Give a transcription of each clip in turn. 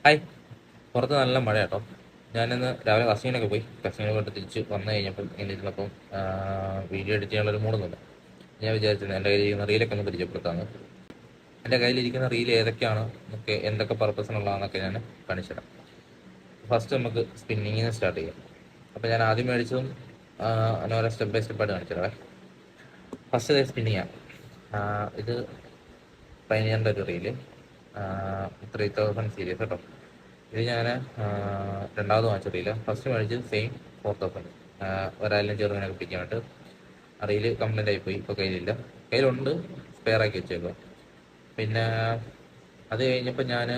Hi. പുറത്ത് നല്ല മഴ കേട്ടോ. ഞാനിന്ന് രാവിലെ കസിനൊക്കെ പോയി. കസിനെ പോയിട്ട് തിരിച്ച് വന്നു കഴിഞ്ഞപ്പം ഇങ്ങനെ ഇരുന്നപ്പം വീഡിയോ എഡിറ്റ് ചെയ്യാനുള്ളൊരു മൂടൊന്നുമില്ല. ഞാൻ വിചാരിച്ചത് എൻ്റെ കയ്യിലിരിക്കുന്ന റീലൊക്കെ ഒന്ന് പരിചയപ്പെടുത്താമെന്ന്. എൻ്റെ കയ്യിലിരിക്കുന്ന റീൽ ഏതൊക്കെയാണ്, എന്തൊക്കെ പർപ്പസിനുള്ളതാണെന്നൊക്കെ ഞാൻ കാണിച്ചു തരാം. ഫസ്റ്റ് നമുക്ക് സ്പിന്നിങ്ങിന് സ്റ്റാർട്ട് ചെയ്യാം. അപ്പോൾ ഞാൻ ആദ്യം മേടിച്ചതും ഓരോ സ്റ്റെപ്പ് ബൈ സ്റ്റെപ്പായിട്ട് കാണിച്ചു തരാം. ഫസ്റ്റ് സ്പിന്നിങ്ങാണ്. ഇത് പൈനിയറിൻ്റെ ഒരു റീല്, 3000 സീരീസ് കേട്ടോ. ഇത് ഞാൻ രണ്ടാമത് വാങ്ങിച്ചിട്ടില്ല. ഫസ്റ്റ് മേടിച്ചത് സെയിം 4000. ഒരാളിനും ചെറുതിനൊക്കെ പിടിക്കാൻ വേണ്ടിയിട്ട്. റീല് കംപ്ലൈൻ്റ് ആയിപ്പോയി, ഇപ്പോൾ കയ്യിലില്ല. കയ്യിലുണ്ട്, സ്പെയർ ആക്കി വെച്ചേക്കുക. പിന്നെ അത് കഴിഞ്ഞപ്പോൾ ഞാൻ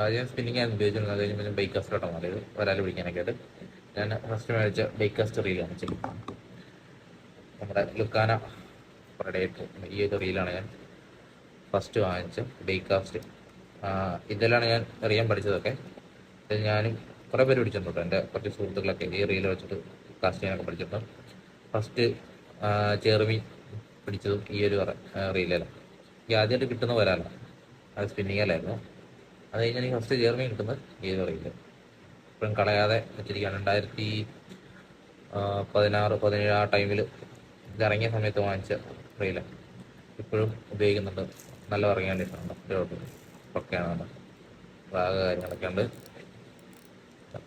ആദ്യം സ്പിന്നിങ് ആയിരുന്നു ഉപയോഗിച്ചിരുന്നത്. അത് കഴിഞ്ഞപ്പോൾ ഞാൻ ബൈക്ക് കാസ്റ്ററായിട്ടാണ് മാറിയത്, ഒരാൾ പിടിക്കാനൊക്കെ ആയിട്ട്. ഞാൻ ഫസ്റ്റ് മേടിച്ച ബൈക്ക് കാസ്റ്റ് റീൽ കാണിച്ചത് നമ്മുടെ ലുക്കാന പ്രഡേറ്റർ. ഈ ഒരു റീലാണ് ഞാൻ ഫസ്റ്റ് വാങ്ങിച്ച ബൈക്ക് കാസ്റ്റ്. ഇതിലാണ് ഞാൻ അറിയാൻ പഠിച്ചതൊക്കെ. ഞാനും കുറേ പേര് പിടിച്ചിട്ടുണ്ട്. എൻ്റെ കുറച്ച് സുഹൃത്തുക്കളൊക്കെ ഈ റീൽ വെച്ചിട്ട് കാസ്റ്റ് ചെയ്യാനൊക്കെ പഠിച്ചിട്ടുണ്ട്. ഫസ്റ്റ് ചെറുമീൻ പിടിച്ചതും ഈ ഒരു റീലല്ല. എനിക്ക് ആദ്യമായിട്ട് കിട്ടുന്ന വരാല, അത് സ്പിന്നിങ്ങിലായിരുന്നു. അത് കഴിഞ്ഞാൽ എനിക്ക് ഫസ്റ്റ് ചെറുമീൻ കിട്ടുന്നത് ഈ ഒരു റീല്. ഇപ്പോഴും കളയാതെ വെച്ചിരിക്കുകയാണ്. 2016-17 ആ ടൈമിൽ ഇതിറങ്ങിയ സമയത്ത് വാങ്ങിച്ച റീല് ഇപ്പോഴും ഉപയോഗിക്കുന്നുണ്ട്. നല്ല ഇറങ്ങിയ കണ്ടീഷനുണ്ട്, ഒക്കെയാണ്. ഭാഗ കാര്യങ്ങളൊക്കെ ഉണ്ട്,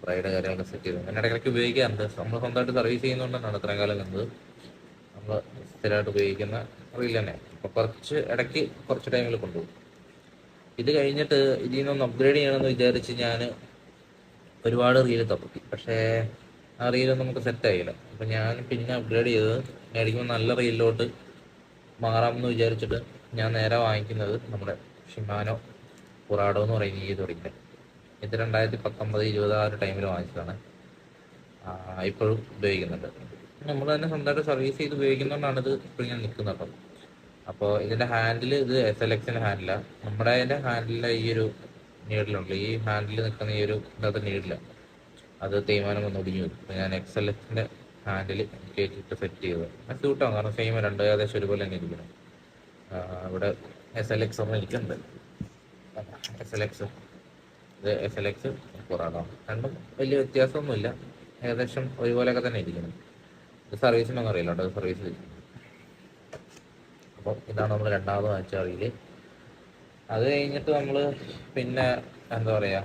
റൈഡ് കാര്യങ്ങളൊക്കെ സെറ്റ് ചെയ്തു. അങ്ങനെ ഇടയ്ക്കിടയ്ക്ക് ഉപയോഗിക്കാറുണ്ട്. നമ്മൾ സ്വന്തമായിട്ട് സർവീസ് ചെയ്യുന്നതുകൊണ്ടാണ് ഇത്രയും കാലം നിന്നത്. നമ്മൾ സ്ഥിരമായിട്ട് ഉപയോഗിക്കുന്ന റീൽ തന്നെ. അപ്പോൾ കുറച്ച് ടൈമിൽ കൊണ്ടുപോകും. ഇത് കഴിഞ്ഞിട്ട് ഇതിൽ നിന്നൊന്ന് അപ്ഗ്രേഡ് ചെയ്യണമെന്ന് വിചാരിച്ച് ഞാൻ ഒരുപാട് റീല് തപ്പി. പക്ഷേ ആ റീലൊന്നും നമുക്ക് സെറ്റായില്ല. അപ്പം ഞാൻ പിന്നെ അപ്ഗ്രേഡ് ചെയ്തത് മേടിക്കുമ്പോൾ നല്ല റീലിലോട്ട് മാറാമെന്ന് വിചാരിച്ചിട്ട് ഞാൻ നേരെ വാങ്ങിക്കുന്നത് നമ്മുടെ ഷിമാനോ പുറാഡോ എന്ന് പറയുന്ന ഈ റീല്. ഇത് 2019-20 ആ ഒരു ടൈമിൽ വാങ്ങിച്ചതാണ്. ഇപ്പോഴും ഉപയോഗിക്കുന്നുണ്ട്. നമ്മൾ തന്നെ സ്വന്തമായിട്ട് സർവീസ് ചെയ്ത് ഉപയോഗിക്കുന്നതുകൊണ്ടാണ് ഇത് ഇപ്പോൾ ഇങ്ങനെ നിൽക്കുന്നത്. അപ്പോൾ ഇതിൻ്റെ ഹാൻഡിൽ, ഇത് SLX-ൻ്റെ ഹാൻഡിലാണ്. നമ്മുടെ അതിൻ്റെ ഹാൻഡിലിൻ്റെ ഈ ഒരു നീഡിലുണ്ട്, ഈ ഹാൻഡിൽ നിൽക്കുന്ന ഈ ഒരു ഇന്നത്തെ നീഡിലാണ്. അത് തേയ്മാനം വന്ന് ഒടിഞ്ഞു വരും. അപ്പോൾ ഞാൻ XLX-ൻ്റെ ഹാൻഡിൽ കയറ്റിയിട്ട് സെറ്റ് ചെയ്തത്. അത് സ്യൂട്ടാണ്, കാരണം സെയിം രണ്ട് ഏകദേശം ഒരുപോലെ തന്നെ ഇരിക്കണം. ഇവിടെ SLX ഒന്നും ഇരിക്കുന്നുണ്ട്. SLX, ഇത് SLX പുറാഡോ. രണ്ടും വലിയ വ്യത്യാസമൊന്നുമില്ല, ഏകദേശം ഒരുപോലെയൊക്കെ തന്നെ ഇരിക്കുന്നത്. ഇത് സർവീസിനൊന്നും അറിയില്ല കേട്ടോ, അത് സർവീസിൽ. അപ്പോൾ ഇതാണ് നമ്മൾ രണ്ടാമത് വാങ്ങിച്ച റീല്. അത് കഴിഞ്ഞിട്ട് നമ്മൾ പിന്നെ എന്താ പറയുക,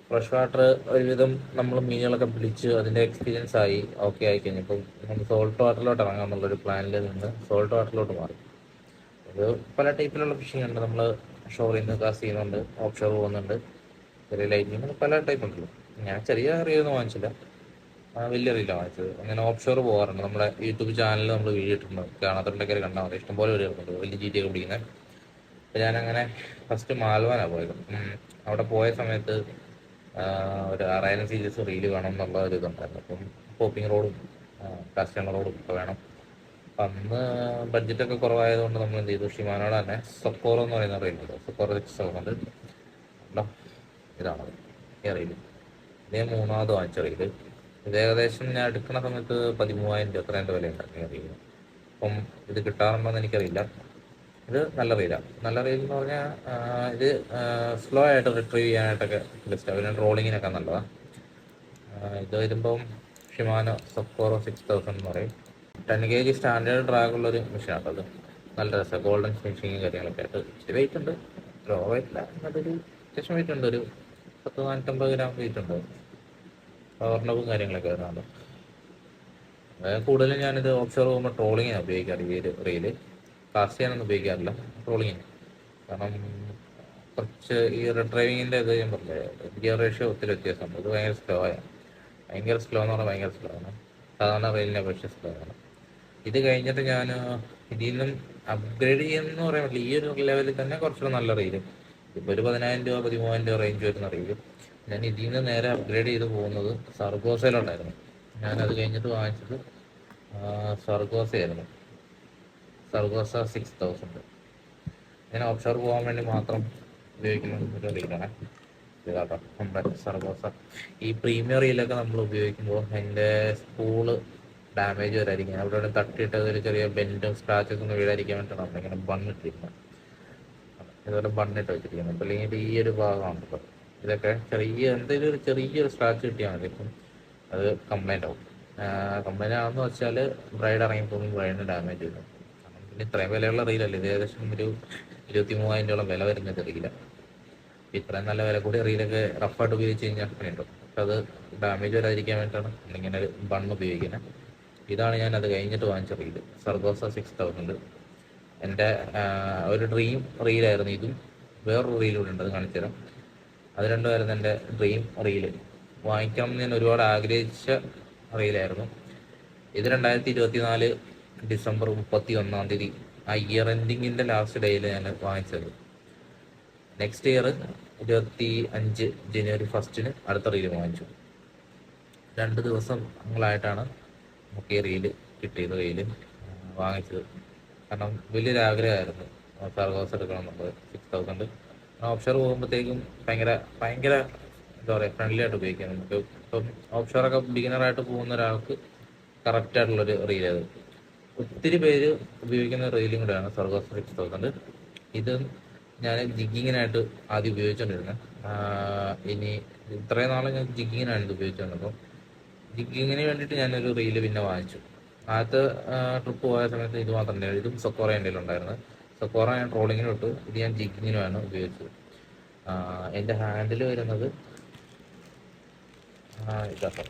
ഫ്രഷ് വാട്ടർ ഒരുവിധം നമ്മൾ മീനുകളൊക്കെ പിടിച്ച് അതിൻ്റെ എക്സ്പീരിയൻസ് ആയി, ഓക്കെ ആയി കഴിഞ്ഞപ്പം നമ്മൾ സോൾട്ട് വാട്ടറിലോട്ട് ഇറങ്ങാമെന്നുള്ളൊരു പ്ലാനിൽ നിന്ന് സോൾട്ട് വാട്ടറിലോട്ട് മാറി. ഇത് പല ടൈപ്പിലുള്ള ഫിഷിംഗ് ഉണ്ട്. നമ്മൾ ഷോറിൽ നിന്ന് കാസ്റ്റ് ചെയ്യുന്നുണ്ട്, ഓഫ് ഷോർ പോകുന്നുണ്ട്, ചെറിയ ലൈറ്റിങ്, പല ടൈപ്പ് ഉണ്ടല്ലോ. ഞാൻ ചെറിയ റീലൊന്നും വാങ്ങിച്ചില്ല, വലിയ റീലാണ് വാങ്ങിച്ചത്. അങ്ങനെ ഓഫ് ഷോർ പോകാറുണ്ട്. നമ്മുടെ യൂട്യൂബ് ചാനലിൽ നമ്മൾ വീഡിയോ ഇട്ടിട്ടുണ്ട്, കാണാത്തുണ്ടെങ്കിൽ കണ്ടാൽ മതി. ഇഷ്ടംപോലെ വീഡിയോ ഉണ്ട് വലിയ GT ഒക്കെ പിടിക്കുന്നത്. അപ്പം ഞാനങ്ങനെ ഫസ്റ്റ് മാൽവാനാണ് പോയത്. അവിടെ പോയ സമയത്ത് ഒരു 6000 സീരീസ് റീല് വേണം എന്നുള്ള ഒരു ഇതുണ്ടായിരുന്നു. അപ്പം പോപ്പിംഗ് റോഡും കാസ്റ്റിംഗ് റോഡും ഒക്കെ വേണം. അപ്പം അന്ന് ബഡ്ജറ്റൊക്കെ കുറവായതുകൊണ്ട് നമ്മൾ എന്ത് ചെയ്തു, ഷിമാനോടെ തന്നെ സൊക്കോറോ എന്ന് പറയുന്ന റീലുണ്ട്, സൊക്കോറോ 6000. ഇതാണത് ഈ റീല്. ഇതേ മൂന്നാമത് വാങ്ങിച്ച റീല്. ഇത് ഏകദേശം ഞാൻ എടുക്കുന്ന സമയത്ത് 13,000 അത്രേൻ്റെ വില ഉണ്ടായിരുന്നു ഈ റീലിന്. അപ്പം ഇത് കിട്ടാറുണ്ടോയെന്ന് എനിക്കറിയില്ല. ഇത് നല്ല റീലാണ്. നല്ല റീൽ എന്ന് പറഞ്ഞാൽ ഇത് സ്ലോ ആയിട്ട് റിട്രീവ് ചെയ്യാനായിട്ടൊക്കെ ബെസ്റ്റ്. പിന്നെ ട്രോളിങ്ങിനൊക്കെ നല്ലതാണ്. ഇത് വരുമ്പം ഷിമാനോ സൊക്കോറോ 6000 എന്ന് പറയും. 10 kg സ്റ്റാൻഡേർഡ് ഡ്രാഗുള്ളൊരു മെഷീനാണ് അത്. നല്ല രസമാണ്, ഗോൾഡൻ ഫിനിഷിങ് കാര്യങ്ങളൊക്കെ ആയിട്ട്. ഇച്ചിരി വെയിറ്റ് ഉണ്ട്, ലോ വെയിറ്റില്ല, അതൊരു അത്യാവശ്യം വെയിറ്റ് ഉണ്ട്. ഒരു 10-450 ഗ്രാം വെയിറ്റ് ഉണ്ട്. പവർണവും കാര്യങ്ങളൊക്കെ വരുന്നുണ്ട്. കൂടുതലും ഞാനിത് ഓഫ്ഷോർ പോകുമ്പോൾ ട്രോളിങ്ങിനാണ് ഉപയോഗിക്കാറ് ഈ ഒരു റീല്. കാസ്റ്റ് ചെയ്യാനൊന്നും ഉപയോഗിക്കാറില്ല, ട്രോളിങ്ങിന്. കാരണം കുറച്ച് ഈ ഡ്രൈവിങ്ങിൻ്റെ ഇത് ഞാൻ പറഞ്ഞില്ലേ, ഗിയർ റേഷ്യോ ഒത്തിരി വ്യത്യാസമുണ്ട്. ഇത് ഭയങ്കര സ്ലോ ആണ്. ഭയങ്കര സ്ലോ എന്ന് പറഞ്ഞാൽ ഭയങ്കര സ്ലോ ആണ്, സാധാരണ റെയിലിനെ അപേക്ഷിച്ച് സ്ലോ ആണ്. ഇത് കഴിഞ്ഞിട്ട് ഞാൻ ഇതിൽ നിന്നും അപ്ഗ്രേഡ് ചെയ്യുമെന്ന് പറയാൻ പറ്റില്ല, ഈ ഒരു ലെവലിൽ തന്നെ കുറച്ചുകൂടെ നല്ല റെയിലും. ഇപ്പോൾ ഒരു 10,000 13,000 റേഞ്ച് വരുന്ന റെയിലും. ഞാൻ ഇതിൽ നിന്ന് നേരെ അപ്ഗ്രേഡ് ചെയ്ത് പോകുന്നത് സർഗോസയിലുണ്ടായിരുന്നു. ഞാനത് കഴിഞ്ഞിട്ട് വാങ്ങിച്ചത് സർഗോസയായിരുന്നു, സർഗോസ 6000. ഞാൻ ഓഫ്ഷോർ പോകാൻ വേണ്ടി മാത്രം ഉപയോഗിക്കുന്ന ഒരു റീലാണ് ഇതാട്ടോ, നമ്മുടെ സർഗോസ. ഈ പ്രീമിയം റീലൊക്കെ നമ്മൾ ഉപയോഗിക്കുമ്പോൾ അതിൻ്റെ സ്പൂള് ഡാമേജ് വരാതിരിക്കും, അവിടെ തട്ടിയിട്ട് ഒരു ചെറിയ ബെൻഡും സ്ക്രാച്ചസ് ഒന്നും വീഴാതിരിക്കാൻ വേണ്ടിയിട്ടാണ് നമ്മളിങ്ങനെ ബണ്ണിട്ടിരിക്കുന്നത്. ഇതുപോലെ ബണ്ണിട്ട് വെച്ചിരിക്കുന്നത്. അപ്പോൾ അല്ലെങ്കിൽ ഈ ഒരു ഭാഗമാണ് ഇപ്പോൾ ഇതൊക്കെ എന്തെങ്കിലും ഒരു ചെറിയൊരു സ്ക്രാച്ച് കിട്ടിയാൽ മതി, ഇപ്പം അത് കംപ്ലൈൻ്റ് ആവും. കംപ്ലൈൻ്റ് ആണെന്ന് വെച്ചാൽ ബ്രൈഡ് ഇറങ്ങിപ്പോകും, ബ്രൈഡിന് ഡാമേജ് വരും. കാരണം പിന്നെ ഇത്രയും വിലയുള്ള റീലല്ലേ ഇത്, ഏകദേശം ഒരു 23,000 വില വരുന്നത് റീല. ഇത്രയും നല്ല വില കൂടിയ റീലൊക്കെ റഫായിട്ട് ഉപയോഗിച്ച് കഴിഞ്ഞാൽ ഉണ്ടോ, പക്ഷെ അത് ഡാമേജ് വരാതിരിക്കാൻ വേണ്ടിയിട്ടാണ് ഇങ്ങനെ ഒരു ബണ്ണ് ഉപയോഗിക്കുന്നത്. ഇതാണ് ഞാൻ അത് കഴിഞ്ഞിട്ട് വാങ്ങിച്ച റീല്, സർഗോസ 6000. എൻ്റെ ഒരു ഡ്രീം റീലായിരുന്നു ഇതും. വേറൊരു റീലൂടെ ഉണ്ട്, അത് കാണിച്ചു തരാം. അത് രണ്ടുമായിരുന്നു എൻ്റെ ഡ്രീം റീല്. വാങ്ങിക്കണം എന്ന് ഞാൻ ഒരുപാട് ആഗ്രഹിച്ച റീലായിരുന്നു ഇത്. 2024 ഡിസംബർ 31 ആ ഇയർ എൻഡിങ്ങിൻ്റെ ലാസ്റ്റ് ഡേയിൽ ഞാൻ വാങ്ങിച്ചത്. നെക്സ്റ്റ് ഇയർ 25 ജനുവരി 1 അടുത്ത റീല് വാങ്ങിച്ചു. 2 ദിവസങ്ങളായിട്ടാണ് നമുക്ക് ഈ റീല് കിട്ടിയത്, റീല് വാങ്ങിച്ചത്. കാരണം വലിയൊരു ആഗ്രഹമായിരുന്നു സർഗോസ് എടുക്കണം എന്നുള്ളത്. 6000 ഓപ്ഷർ പോകുമ്പോഴത്തേക്കും ഭയങ്കര എന്താ പറയുക, ഫ്രണ്ട്ലി ആയിട്ട് ഉപയോഗിക്കാം നമുക്ക്. ഇപ്പം ഓപ്ഷറൊക്കെ ബിഗിനറായിട്ട് പോകുന്ന ഒരാൾക്ക് കറക്റ്റ് ആയിട്ടുള്ളൊരു റീലത്. ഒത്തിരി പേര് ഉപയോഗിക്കുന്ന റീലും കൂടെയാണ് സർഗോസ് 6000. ഇത് ഞാൻ ജിഗിങ്ങിനായിട്ട് ആദ്യം ഉപയോഗിച്ചുകൊണ്ടിരുന്നത്. ഇനി ഇത്രയും നാളെ ഞാൻ ജിഗിങ്ങിനാണ് ഇത് ഉപയോഗിച്ചുകൊണ്ടിരുന്നത്. അപ്പം ജിഗിങ്ങിന് വേണ്ടിയിട്ട് ഞാനൊരു റീല് പിന്നെ വാങ്ങിച്ചു. ആദ്യത്തെ ട്രിപ്പ് പോയ സമയത്ത് ഇത് മാത്രം ഉണ്ടായിരുന്നു, ഇതും സൊക്കോറ എൻ്റെ ഉണ്ടായിരുന്നത്. സൊക്കോറ ഞാൻ ട്രോളിങ്ങിന് വിട്ടു, ഇത് ഞാൻ ജിഗിങ്ങിനുമാണ് ഉപയോഗിച്ചത്. എൻ്റെ ഹാൻഡിൽ വരുന്നത് ഇതാട്ടോ,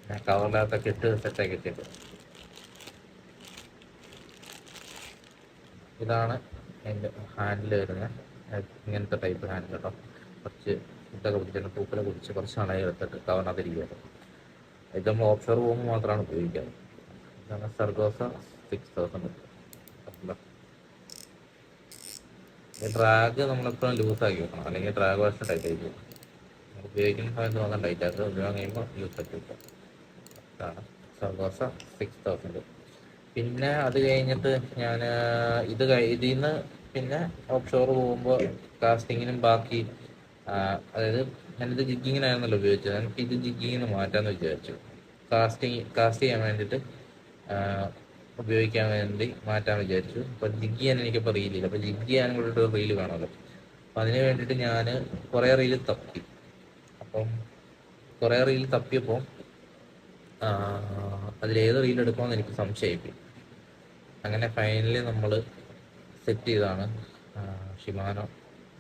ഞാൻ കവറിനകത്തൊക്കെ ഇട്ട് സെറ്റാക്കി ഇട്ടിട്ട്. ഇതാണ് എൻ്റെ ഹാൻഡിൽ വരുന്നത്, ഇങ്ങനത്തെ ടൈപ്പ് ഹാൻഡിൽ കേട്ടോ. കുറച്ച് ഇതൊക്കെ പിടിച്ചിട്ട് പൂക്കളെ പിടിച്ച് കുറച്ച് നാളായി എടുത്തിട്ട് കവറിനകത്തിരിക്കുകയാണ്. ഇത് നമ്മൾ ഓപ്ഷർ പോകുമ്പോൾ മാത്രമാണ് ഉപയോഗിക്കാറ്. ഇതാണ് സർഗോസ 6000. ഡ്രാഗ് നമ്മളെപ്പോഴും ലൂസാക്കി വെക്കണം, അല്ലെങ്കിൽ ഡ്രാഗ് വാഷ് ടൈറ്റ് ആയി പോകും. ഉപയോഗിക്കുന്ന സമയത്ത് മാത്രം ടൈറ്റ് ആക്കുക, ഉപയോഗം കഴിയുമ്പോൾ ലൂസാക്കി വെക്കുക. ഇതാണ് സർഗോസ 6000. പിന്നെ അത് കഴിഞ്ഞിട്ട് ഞാൻ ഇതിൽ നിന്ന് പിന്നെ ഓപ്ഷോർ പോകുമ്പോൾ കാസ്റ്റിങ്ങിനും ബാക്കി, അതായത് ഞാനിത് ജിഗിങ്ങിനായിരുന്നല്ലോ ഉപയോഗിച്ചത്, എനിക്ക് ഇത് ജിഗിങ്ങിന് മാറ്റാമെന്ന് വിചാരിച്ചു. കാസ്റ്റ് ചെയ്യാൻ വേണ്ടിയിട്ട് ഉപയോഗിക്കാൻ വേണ്ടി മാറ്റാൻ വിചാരിച്ചു. അപ്പോൾ ജിഗ് ചെയ്യാൻ എനിക്കിപ്പോൾ റീലില്ല, അപ്പോൾ ജിഗ് ചെയ്യാനും കൂടിയിട്ട് ഒരു റീല് വേണമല്ലോ. അപ്പം അതിന് വേണ്ടിയിട്ട് ഞാൻ കുറേ റീല് തപ്പി. അപ്പം കുറേ റീല് തപ്പിയപ്പോൾ അതിലേത് റീൽ എടുക്കുമെന്ന് എനിക്ക് സംശയമായി. അങ്ങനെ ഫൈനലി നമ്മൾ സെറ്റ് ചെയ്താണ് ഷിമാനോ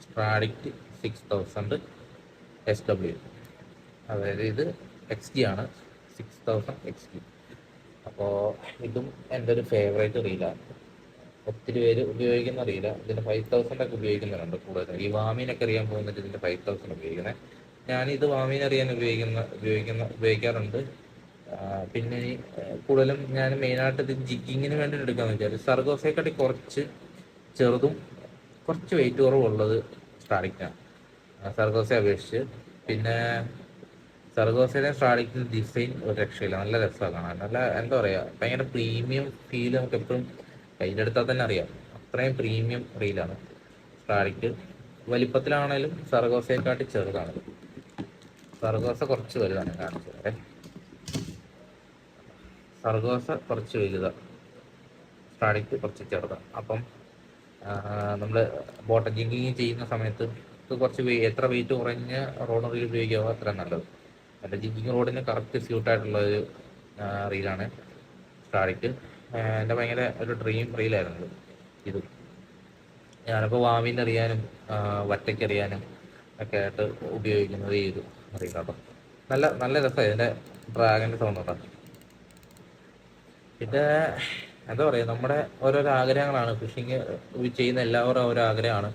സ്ട്രാഡിക്റ്റ് 6000 SW. അതായത് ഇത് XD ആണ്, 6000 XD. അപ്പോൾ ഇതും എൻ്റെ ഒരു ഫേവറേറ്റ് റീലാണ്. ഒത്തിരി പേര് ഉപയോഗിക്കുന്ന റീലാണ്. ഇതിൻ്റെ 5000 ഒക്കെ ഉപയോഗിക്കുന്നുണ്ട് കൂടുതൽ. ഈ വാമീനൊക്കെ അറിയാൻ പോകുന്നിട്ട് ഇതിൻ്റെ 5000 ഉപയോഗിക്കുന്നത്. ഞാനിത് വാമീൻ അറിയാൻ ഉപയോഗിക്കാറുണ്ട്. പിന്നെ കൂടുതലും ഞാൻ മെയിനായിട്ട് ഇത് ജിഗിങ്ങിന് വേണ്ടിയിട്ട് എടുക്കാമെന്ന് വിചാരിച്ചു. സർഗോസയെക്കാട്ടി കുറച്ച് ചെറുതും കുറച്ച് വെയിറ്റ് കുറവുള്ളത് സ്ട്രാഡിക്റ്റാണ് സർഗോസയെ അപേക്ഷിച്ച്. പിന്നെ സർഗോസയുടെ സ്ട്രാഡിക്റ്റിൻ്റെ ഡിസൈൻ ഒരു രക്ഷയില്ല, നല്ല രസമാണ് കാണാൻ. നല്ല എന്താ പറയുക, ഭയങ്കര പ്രീമിയം ഫീൽ നമുക്ക് എപ്പോഴും കയ്യിലെടുത്താൽ തന്നെ അറിയാം. അത്രയും പ്രീമിയം റീലാണ് സ്ട്രാഡിക്റ്റ്. വലിപ്പത്തിലാണേലും സർഗോസയെക്കാട്ടി ചെറുതാണ്. സർഗോസ കുറച്ച് വലുതാണ്, കാണിച്ചത്. സർഗോസ കുറച്ച് വലുതാണ്, സ്ട്രാഡിക്റ്റ് കുറച്ച് ചെറുതാണ്. അപ്പം നമ്മൾ ബോട്ടം ജിങ്കിങ് ചെയ്യുന്ന സമയത്ത് കുറച്ച് എത്ര വെയിറ്റ് കുറഞ്ഞ റോഡ് റീൽ ഉപയോഗിക്കാവോ അത്ര നല്ലത്. എൻ്റെ ജിങ്കിങ് റോഡിന് കറക്റ്റ് സ്യൂട്ടായിട്ടുള്ള ഒരു റീലാണ് സ്ട്രാഡിക്റ്റ്. എൻ്റെ ഭയങ്കര ഒരു ഡ്രീം റീലായിരുന്നു ഇത്. ഞാനിപ്പോൾ വാമീൻ അറിയാനും വറ്റയ്ക്ക് അറിയാനും ഒക്കെ ആയിട്ട് ഉപയോഗിക്കുന്നത് ഈ ഒരു റീലാട്ടോ. നല്ല രസമാണ് ഇതിൻ്റെ ഡ്രാഗൻ്റെ സൗണ്ട് കേട്ടോ. പിന്നെ എന്താ പറയുക, നമ്മുടെ ഓരോരോ ആഗ്രഹങ്ങളാണ്. ഫിഷിങ് ചെയ്യുന്ന എല്ലാവരും ഓരോ ആഗ്രഹമാണ്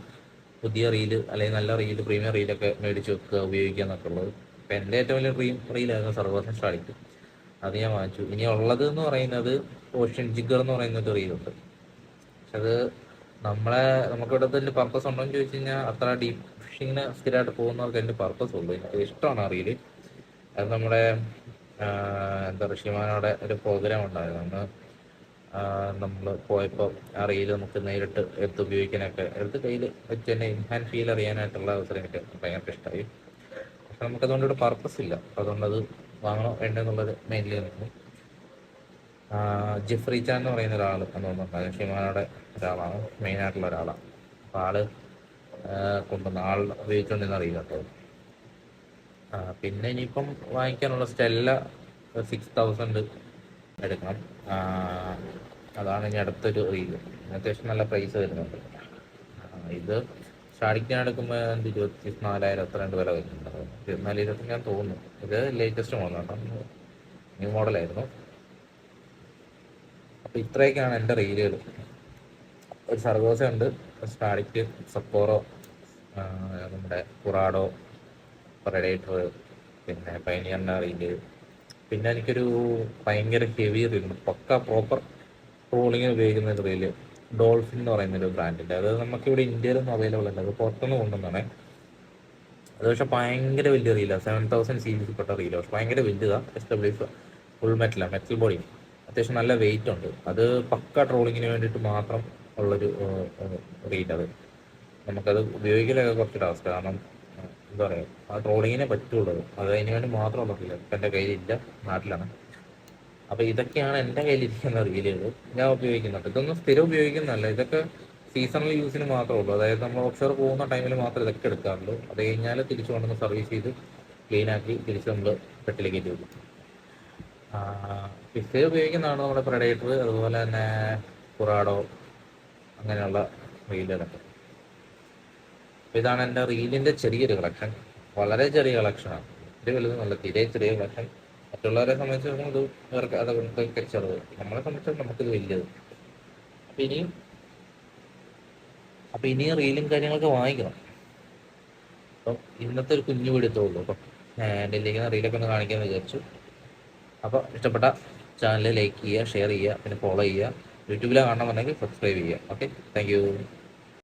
പുതിയ റീല് അല്ലെങ്കിൽ നല്ല റീല്, പ്രീമിയം റീലൊക്കെ മേടിച്ച് വെക്കുക, ഉപയോഗിക്കുക എന്നൊക്കെ ഉള്ളത്. അപ്പം എൻ്റെ ഏറ്റവും വലിയ ഡ്രീം റീലായിരുന്നു സർഗോസ സ്ട്രാഡിക്റ്റ്. അത് ഞാൻ വാങ്ങിച്ചു. ഇനി ഉള്ളത് എന്ന് പറയുന്നത് ഓഷ്യൻ ജിഗർ എന്ന് പറയുന്ന ഒരു റീലുണ്ട്. പക്ഷെ അത് നമുക്കിവിടെ അതിൻ്റെ പർപ്പസ് ഉണ്ടോ എന്ന് ചോദിച്ചു കഴിഞ്ഞാൽ അത്ര ഡീപ്പ് ഫിഷിങ്ങിന് സ്ഥിരമായിട്ട് പോകുന്നവർക്ക് അതിൻ്റെ പർപ്പസ് ഉള്ളൂ. എനിക്ക് ഇഷ്ടമാണ് ആ റീല്. അത് നമ്മുടെ എന്താ പറയുക, ഷിമാനോടെ ഒരു പ്രോഗ്രാം ഉണ്ടായിരുന്നു. അന്ന് നമ്മൾ പോയപ്പോൾ ആ റീല് നമുക്ക് നേരിട്ട് എടുത്ത് ഉപയോഗിക്കാനൊക്കെ, എടുത്ത് കയ്യിൽ വെച്ച് തന്നെ ഇൻഹാൻഡ് ഫീൽ അറിയാനായിട്ടുള്ള അവസരം എനിക്ക് ഭയങ്കര ഇഷ്ടമായി. പക്ഷെ നമുക്കതുകൊണ്ട് ഇവിടെ പർപ്പസ് ഇല്ല. അപ്പം അതുകൊണ്ടത് വാങ്ങണോ വേണ്ടെന്നുള്ളത് മെയിൻലി നിന്നു. ജെഫ്രി ചാൻ എന്ന് പറയുന്ന ഒരാൾ എന്ന് തോന്നുന്നുണ്ട്, ഷിമാനോടെ ഒരാളാണ്, മെയിനായിട്ടുള്ള ഒരാളാണ്. അപ്പോൾ കൊണ്ടുവന്ന ആൾ ഉപയോഗിച്ചുകൊണ്ടിരുന്ന റീൽ കേട്ടോ. പിന്നെ ഇനിയിപ്പം വാങ്ങിക്കാനുള്ള സ്റ്റെല്ല 6000 എടുക്കണം. ആ, അതാണ് ഇനി അടുത്തൊരു റീല്. അത്യാവശ്യം നല്ല പ്രൈസ് വരുന്നുണ്ട്. ഇത് സ്റ്റാർട്ടിങ് ഞാൻ എടുക്കുമ്പോൾ 24,000 അത്ര രണ്ട് വില വരുന്നുണ്ട്. 24-25 ഞാൻ തോന്നുന്നു. ഇത് ലേറ്റസ്റ്റ് മോഡലാണ്, ന്യൂ മോഡലായിരുന്നു. അപ്പോൾ ഇത്രയൊക്കെയാണ് എൻ്റെ റീലുകൾ. ഒരു സർഗോസ ഉണ്ട്, സ്റ്റാഡിക്, സപ്പോറോ, നമ്മുടെ കുറാഡോ, പ്രഡേറ്റർ, പിന്നെ പൈനിയറിൻ്റെ റീല്. പിന്നെ എനിക്കൊരു ഭയങ്കര ഹെവി റീലുണ്ട്, പക്ക പ്രോപ്പർ ട്രോളിങ്ങിന് ഉപയോഗിക്കുന്ന ഒരു റീല്, ഡോൾഫിൻ എന്ന് പറയുന്ന ഒരു ബ്രാൻഡിൻ്റെ. അത് നമുക്കിവിടെ ഇന്ത്യയിലൊന്നും അവൈലബിൾ അല്ല, അത് പുറത്തുനിന്ന് കൊണ്ടുവന്നാണ്. അത് പക്ഷെ ഭയങ്കര വലിയ റീലാണ്, 7000 സീരീസിൽ പെട്ട റീലാണ്. പക്ഷെ ഭയങ്കര വലുതാണ്. SW ഫുൾ മെറ്റലാണ്, മെറ്റൽ ബോഡി, അത്യാവശ്യം നല്ല വെയിറ്റ് ഉണ്ട്. അത് പക്ക ട്രോളിങ്ങിന് വേണ്ടിയിട്ട് മാത്രം ഉള്ളൊരു റീലത്. നമുക്കത് ഉപയോഗിക്കലൊക്കെ കുറച്ച് ടാസ്ക്, കാരണം എന്താ പറയുക, ആ ട്രോളിങ്ങിനെ പറ്റുള്ളൂ. അത് അതിന് വേണ്ടി മാത്രമുള്ള റീല് ഇപ്പം എൻ്റെ കയ്യിലില്ല, നാട്ടിലാണ്. അപ്പോൾ ഇതൊക്കെയാണ് എൻ്റെ കയ്യിലിരിക്കുന്ന റീലുകൾ ഞാൻ ഉപയോഗിക്കുന്നുണ്ട്. ഇതൊന്നും സ്ഥിരം ഉപയോഗിക്കുന്നതല്ല, ഇതൊക്കെ സീസണൽ യൂസിന് മാത്രമേ ഉള്ളൂ. അതായത് നമ്മൾ ഓഫ്ഷോർ പോകുന്ന ടൈമിൽ മാത്രമേ ഇതൊക്കെ എടുക്കാറുള്ളൂ. അത് കഴിഞ്ഞാൽ തിരിച്ചു കൊണ്ടുവന്ന് സർവീസ് ചെയ്ത് ക്ലീനാക്കി തിരിച്ച് നമ്മൾ പെട്ടിലേക്ക് കയറ്റി വെക്കും. ഫിഷ് ഉപയോഗിക്കുന്നതാണ് നമ്മുടെ പ്രഡേറ്റർ, അതുപോലെ തന്നെ കുറാഡോ, അങ്ങനെയുള്ള റീലുകളൊക്കെ. അപ്പോൾ ഇതാണ് എൻ്റെ റീലിൻ്റെ ചെറിയൊരു കളക്ഷൻ, വളരെ ചെറിയ കളക്ഷനാണ്. ഇത് വലുത് നല്ല തീരെ ചെറിയ കളക്ഷൻ. മറ്റുള്ളവരെ സംബന്ധിച്ചിടത്തോളം ഇത് അവർക്ക് അതൊക്കെ ചെറുത്, നമ്മളെ സംബന്ധിച്ചിടത്തോളം നമുക്കിത് വലിയത്. അപ്പം ഇനിയും റീലും കാര്യങ്ങളൊക്കെ വാങ്ങിക്കണം. അപ്പം ഇന്നത്തെ ഒരു കുഞ്ഞു പിടുത്തമുള്ളൂ. അപ്പം എൻ്റെ ഇരിക്കുന്ന റീലൊക്കെ ഒന്ന് കാണിക്കാമെന്ന് വിചാരിച്ചു. അപ്പോൾ ഇഷ്ടപ്പെട്ട ചാനൽ ലൈക്ക് ചെയ്യുക, ഷെയർ ചെയ്യുക, പിന്നെ ഫോളോ ചെയ്യുക. യൂട്യൂബിലാണ് കാണണമെന്നുണ്ടെങ്കിൽ സബ്സ്ക്രൈബ് ചെയ്യുക. Okay, thank you.